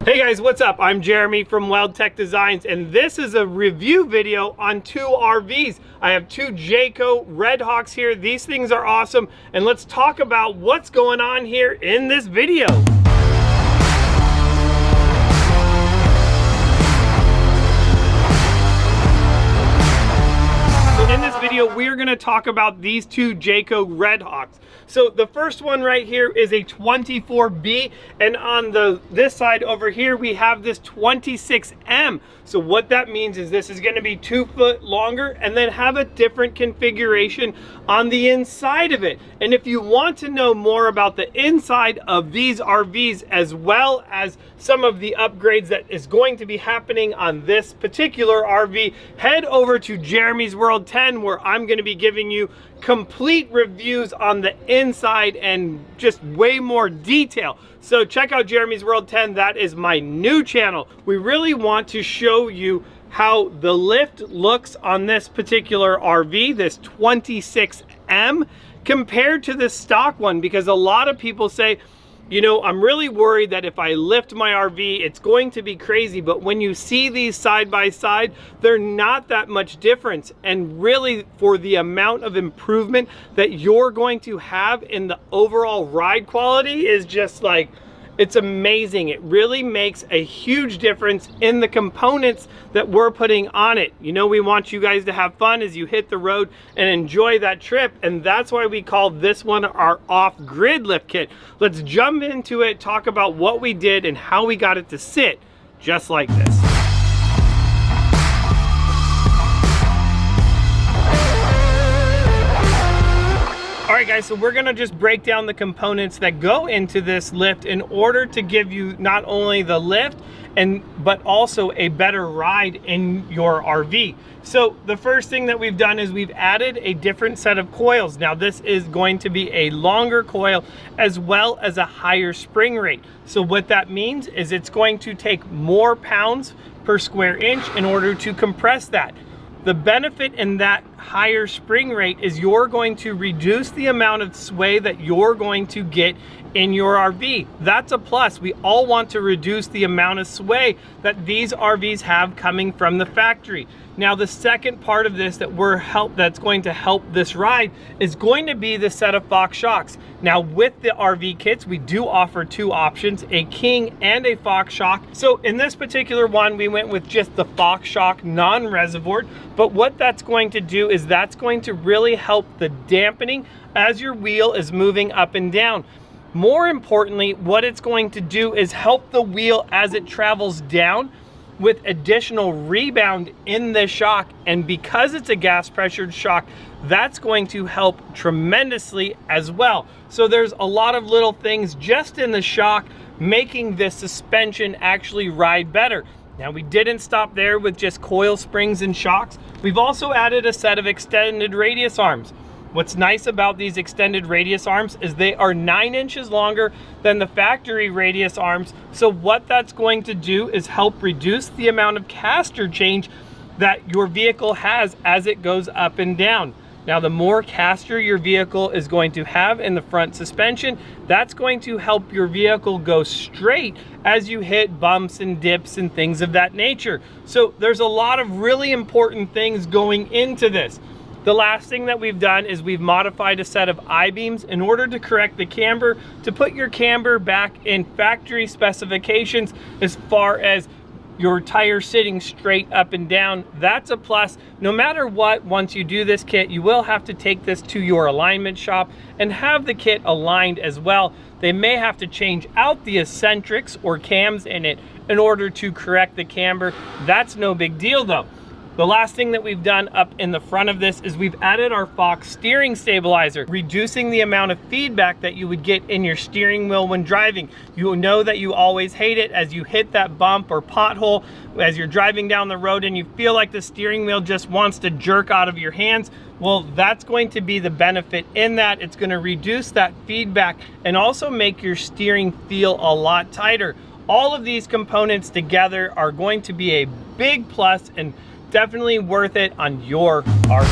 Hey guys, what's up? I'm Jeremy from Wild Tech Designs, and this is a review video on two RVs. I have two Jayco Redhawks here. These things are awesome, and let's talk about what's going on here in this video. In this video, we are going to talk about these two Jayco Redhawks. So the first one right here is a 24B, and on this side over here we have this 26M. So what that means is this is going to be 2 foot longer and then have a different configuration on the inside of it. And if you want to know more about the inside of these RVs as well as some of the upgrades that is going to be happening on this particular RV, head over to Jeremy's World 10, where I'm going to be giving you complete reviews on the inside and just way more detail. So check out Jeremy's World 10. That is my new channel. We really want to show you how the lift looks on this particular RV, this 26M, compared to the stock one, because a lot of people say, you know, I'm really worried that if I lift my RV, it's going to be crazy. But when you see these side by side, they're not that much difference. And really, for the amount of improvement that you're going to have in the overall ride quality is just like, it's amazing. It really makes a huge difference in the components that we're putting on it. You know, we want you guys to have fun as you hit the road and enjoy that trip, and that's why we call this one our off-grid lift kit. Let's jump into it, talk about what we did and how we got it to sit just like this. All right guys, so we're gonna just break down the components that go into this lift in order to give you not only the lift but also a better ride in your RV. So the first thing that we've done is we've added a different set of coils. Now this is going to be a longer coil as well as a higher spring rate. So what that means is it's going to take more pounds per square inch in order to compress that. The benefit in that higher spring rate is you're going to reduce the amount of sway that you're going to get in your RV. That's a plus. We all want to reduce the amount of sway that these RVs have coming from the factory. Now the second part of this that's going to help this ride is going to be the set of Fox shocks. Now with the RV kits, we do offer two options, a King and a Fox shock. So in this particular one, we went with just the Fox shock non-reservoired, but what that's going to do is that's going to really help the dampening as your wheel is moving up and down. More importantly, what it's going to do is help the wheel as it travels down with additional rebound in the shock, and because it's a gas pressured shock, that's going to help tremendously as well. So there's a lot of little things just in the shock making this suspension actually ride better. Now we didn't stop there with just coil springs and shocks. We've also added a set of extended radius arms. What's nice about these extended radius arms is they are 9 inches longer than the factory radius arms. So what that's going to do is help reduce the amount of caster change that your vehicle has as it goes up and down. Now the more caster your vehicle is going to have in the front suspension, that's going to help your vehicle go straight as you hit bumps and dips and things of that nature. So there's a lot of really important things going into this. The last thing that we've done is we've modified a set of I-beams in order to correct the camber, to put your camber back in factory specifications as far as your tire sitting straight up and down. That's a plus. No matter what, once you do this kit, you will have to take this to your alignment shop and have the kit aligned as well. They may have to change out the eccentrics or cams in it in order to correct the camber. That's no big deal though. The last thing that we've done up in the front of this is we've added our Fox steering stabilizer, reducing the amount of feedback that you would get in your steering wheel when driving. You know that you always hate it as you hit that bump or pothole as you're driving down the road and you feel like the steering wheel just wants to jerk out of your hands. Well, that's going to be the benefit in that. It's going to reduce that feedback and also make your steering feel a lot tighter. All of these components together are going to be a big plus and definitely worth it on your RV.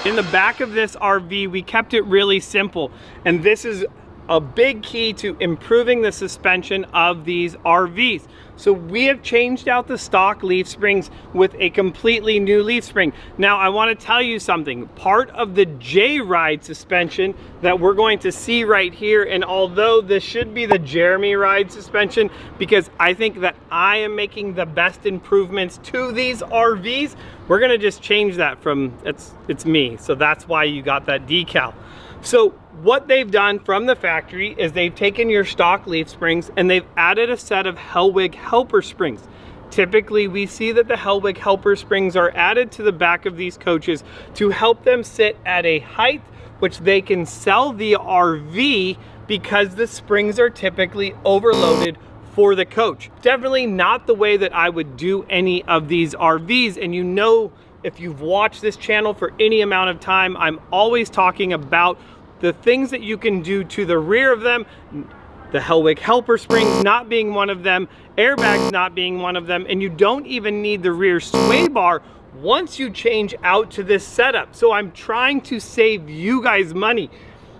In in the back of this RV, we kept it really simple. And this is a big key to improving the suspension of these RVs. So we have changed out the stock leaf springs with a completely new leaf spring. Now I want to tell you something. Part of the J-Ride suspension that we're going to see right here, and although this should be the Jeremy Ride suspension, because I think that I am making the best improvements to these RVs, we're gonna just change that from, it's me. So that's why you got that decal. So what they've done from the factory is they've taken your stock leaf springs and they've added a set of Hellwig helper springs. Typically, we see that the Hellwig helper springs are added to the back of these coaches to help them sit at a height which they can sell the RV, because the springs are typically overloaded for the coach. Definitely not the way that I would do any of these RVs. And you know, if you've watched this channel for any amount of time, I'm always talking about the things that you can do to the rear of them. The Hellwig helper springs not being one of them, airbags not being one of them, and you don't even need the rear sway bar once you change out to this setup. So I'm trying to save you guys money.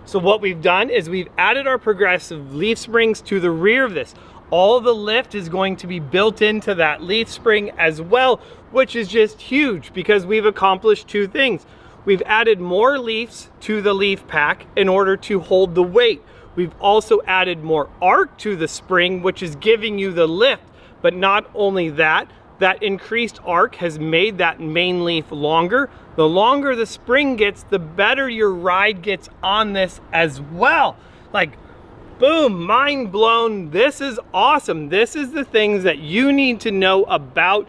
So what we've done is we've added our progressive leaf springs to the rear of this. All the lift is going to be built into that leaf spring as well, which is just huge because we've accomplished two things. We've added more leaves to the leaf pack in order to hold the weight. We've also added more arc to the spring, which is giving you the lift. But not only that, that increased arc has made that main leaf longer. The longer the spring gets, the better your ride gets on this as well. Like, boom, mind blown. This is awesome. This is the things that you need to know about,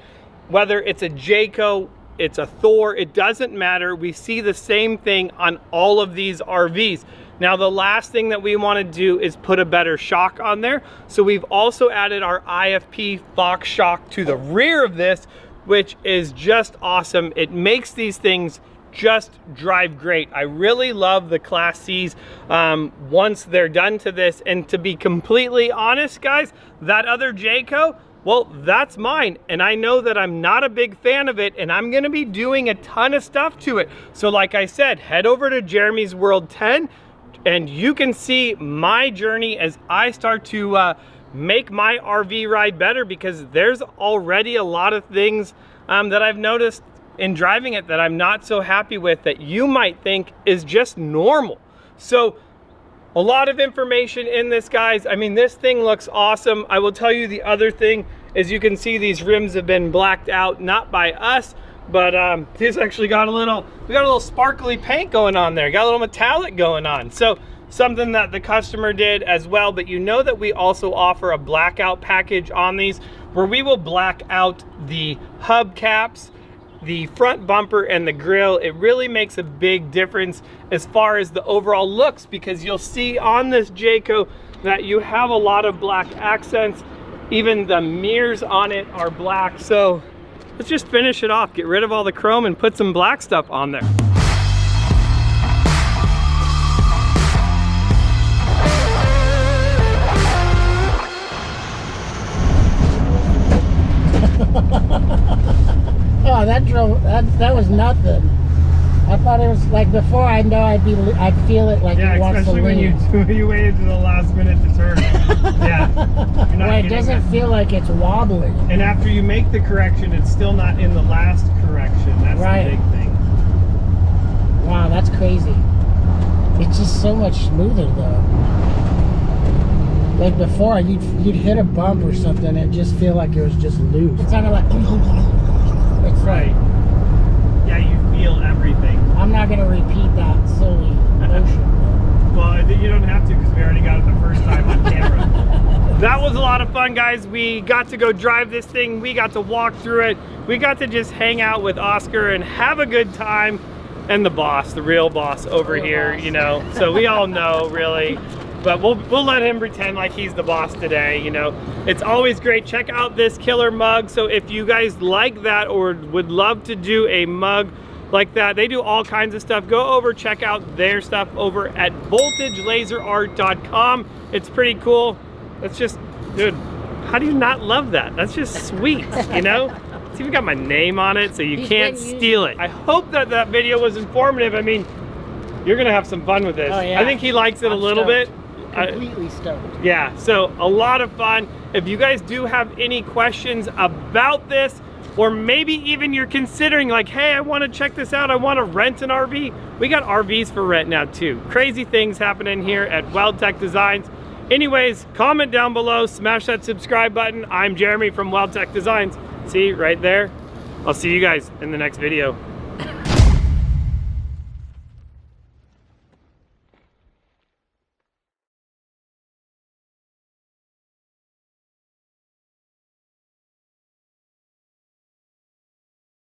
whether it's a Jayco, it's a Thor, it doesn't matter. We see the same thing on all of these RVs. Now, the last thing that we want to do is put a better shock on there. So we've also added our IFP Fox shock to the rear of this, which is just awesome. It makes these things just drive great. I really love the Class C's once they're done to this. And to be completely honest, guys, that other Jayco, well, that's mine, and I know that I'm not a big fan of it, and I'm gonna be doing a ton of stuff to it. So like I said, head over to Jeremy's World 10, and you can see my journey as I start to make my RV ride better, because there's already a lot of things that I've noticed in driving it that I'm not so happy with, that you might think is just normal. So a lot of information in this, guys. I mean, this thing looks awesome. I will tell you the other thing is, you can see these rims have been blacked out, not by us, but this actually got we got a little sparkly paint going on there, got a little metallic going on. So something that the customer did as well. But you know that we also offer a blackout package on these, where we will black out the hubcaps, the front bumper, and the grille. It really makes a big difference as far as the overall looks, because you'll see on this Jayco that you have a lot of black accents. Even the mirrors on it are black. So let's just finish it off, get rid of all the chrome and put some black stuff on there. Oh, that was nothing. I thought it was like, before I know I'd feel it like it wants to leave. Yeah, especially when you waited to the last minute to turn. Yeah. Well, it doesn't feel like it's wobbling. And after you make the correction, it's still not in the last correction. That's right. The big thing. Wow, that's crazy. It's just so much smoother though. Like before, you'd hit a bump or something and just feel like it was just loose. It's kind of like, it's right. Yeah, you feel everything. I'm not gonna repeat that silly motion. Well, you don't have to, because we already got it the first time on camera. That was a lot of fun, guys. We got to go drive this thing. We got to walk through it. We got to just hang out with Oscar and have a good time. And the boss, the real boss over here, you know. So we all know, really. But we'll let him pretend like he's the boss today, you know. It's always great. Check out this killer mug. So if you guys like that or would love to do a mug like that, they do all kinds of stuff. Go over, check out their stuff over at voltagelaserart.com. It's pretty cool. That's just, dude, how do you not love that? That's just sweet, you know? It's even got my name on it, so you He's can't been using- steal it. I hope that that video was informative. I mean, you're gonna have some fun with this. Oh, yeah. I think he likes it a I'm little bit. Completely stoked. Yeah, so a lot of fun. If you guys do have any questions about this, or maybe even you're considering like, hey, I want to check this out, I want to rent an RV, we got RVs for rent now too. Crazy things happening here at WeldTech Designs. Anyways, comment down below, smash that subscribe button. I'm Jeremy from WeldTech Designs. See right there? I'll see you guys in the next video.